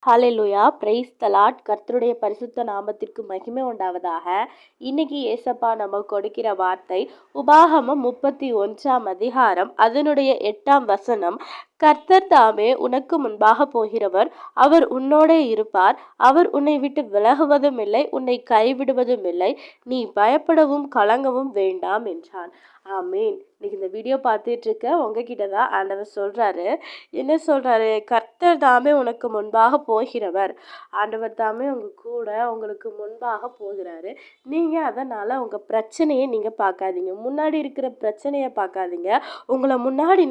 Hallelujah praise the Lord. கர்த்தருடைய பரிசுத்த நாமத்திற்கு மகிமை உண்டாவதாக. இன்னைக்கு ஏசப்பா நம்ம கொடுக்கிற வார்த்தை உபாகமம் 31 அதிகாரம் அதனுடைய 8 வசனம். கர்த்தர் தாமே உனக்கு முன்பாக போகிறவர், அவர் உன்னோட இருப்பார், அவர் உன்னை விட்டு விலகுவதும் இல்லை, உன்னை கைவிடுவதும் இல்லை, நீ பயப்படவும் கலங்கவும் வேண்டாம் என்றான். ஆமீன். இன்னைக்கு இந்த வீடியோ பார்த்துட்டு இருக்க உங்ககிட்ட தான் ஆண்டவர் சொல்றாரு. என்ன சொல்றாரு? கர்த்தர் தாமே உனக்கு முன்பாக போகிறவர். ஆண்டவர் தாமே உங்களுக்கு முன்பாக போகிறாரு. நீங்க அதனால உங்க பிரச்சனையை நீங்க பார்க்காதீங்க, முன்னாடி இருக்கிற பிரச்சனையை பார்க்காதீங்க. உங்களை முன்னாடி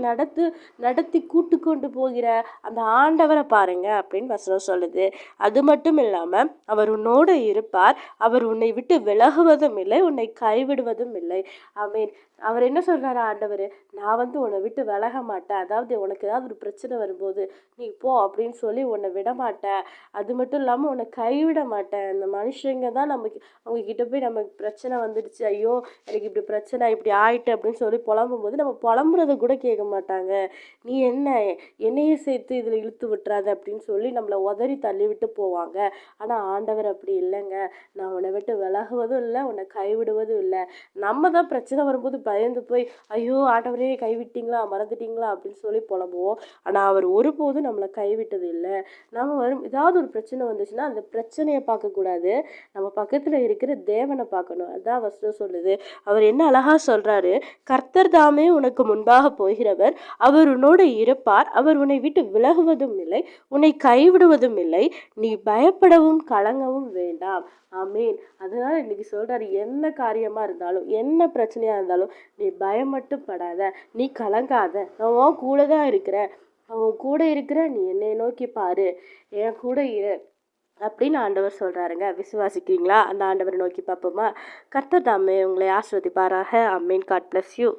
நடத்தி கூட்டு கொண்டு போகிற அந்த ஆண்டவரை பாருங்க அப்படின்னு வசனம் சொல்லுது. அது மட்டும் இல்லாம அவர் உன்னோடு இருப்பார், அவர் உன்னை விட்டு விலகுவதும் இல்லை, உன்னை கைவிடுவதும் இல்லை. ஆமீன். அவர் என்ன சொல்றாரு ஆண்டவர்? நான் உன்னை விட்டு விலக மாட்டேன், அதாவது உனக்கு ஏதாவது ஒரு பிரச்சனை வரும்போது நீ போ அப்படின்னு சொல்லி உன்னை விட மாட்டேன். அது மட்டும் இல்லாமல் உன்னை கைவிட மாட்டேன். இந்த மனுஷங்க தான் அவங்க கிட்ட போய் நமக்கு பிரச்சனை வந்துடுச்சு, ஐயோ எனக்கு இப்படி பிரச்சனை இப்படி ஆயிட்டு அப்படின்னு சொல்லி புலம்பும் போது நம்ம புலம்புறத கூட கேட்க மாட்டாங்க. நீ என்னையே சேர்த்து இதில் இழுத்து விட்டுறாத அப்படின்னு சொல்லி நம்மளை உதறி தள்ளி விட்டு போவாங்க. ஆனால் ஆண்டவர் அப்படி இல்லைங்க. நான் உன்னை விட்டு விலகுவதும் இல்லை, உன்னை கைவிடுவதும் இல்லை. நம்ம தான் பிரச்சனை வரும்போது பயந்து போய் ஐயோ ஆண்டவரே கைவிட்டீங்களா, மறந்துட்டீங்களா அப்படின்னு சொல்லி புலம்புவோம். ஆனால் அவர் ஒருபோதும் நம்மளை கைவிட்டது இல்லை. நம்ம ஏதாவது ஒரு பிரச்சனை வந்துச்சுன்னா அந்த பிரச்சனையை பார்க்கக்கூடாது, நம்ம பக்கத்தில் இருக்கிற தேவனை பார்க்கணும். அதான் வசனம் சொல்லுது. அவர் என்ன அழகா சொல்றாரு? கர்த்தர் தாமே உனக்கு முன்பாக போகிறவர், அவர் உன்னோடு இருப்பார், அவர் உன்னை விட்டு விலகுவதும் இல்லை, உன்னை கைவிடுவதும் இல்லை, நீ பயப்படவும் கலங்கவும் வேண்டாம். ஆமீன். அதனால இன்னைக்கு சொல்றாரு, என்ன காரியமா இருந்தாலும் என்ன பிரச்சனையா இருந்தாலும் நீ பயம் மட்டும் படாத, நீ கலங்காத, நான் உன் கூட தான் இருக்கிறேன், அவன் கூட இருக்கிற, நீ என்னை நோக்கி பாரு, என் கூட இரு அப்படின்னு ஆண்டவர் சொல்றாருங்க. விசுவாசிக்கிறீங்களா? அந்த ஆண்டவரை நோக்கி பார்ப்போமா? கர்த்தர் தாமே உங்களை ஆசீர்வதிப்பாராக. ஆமீன். God bless you.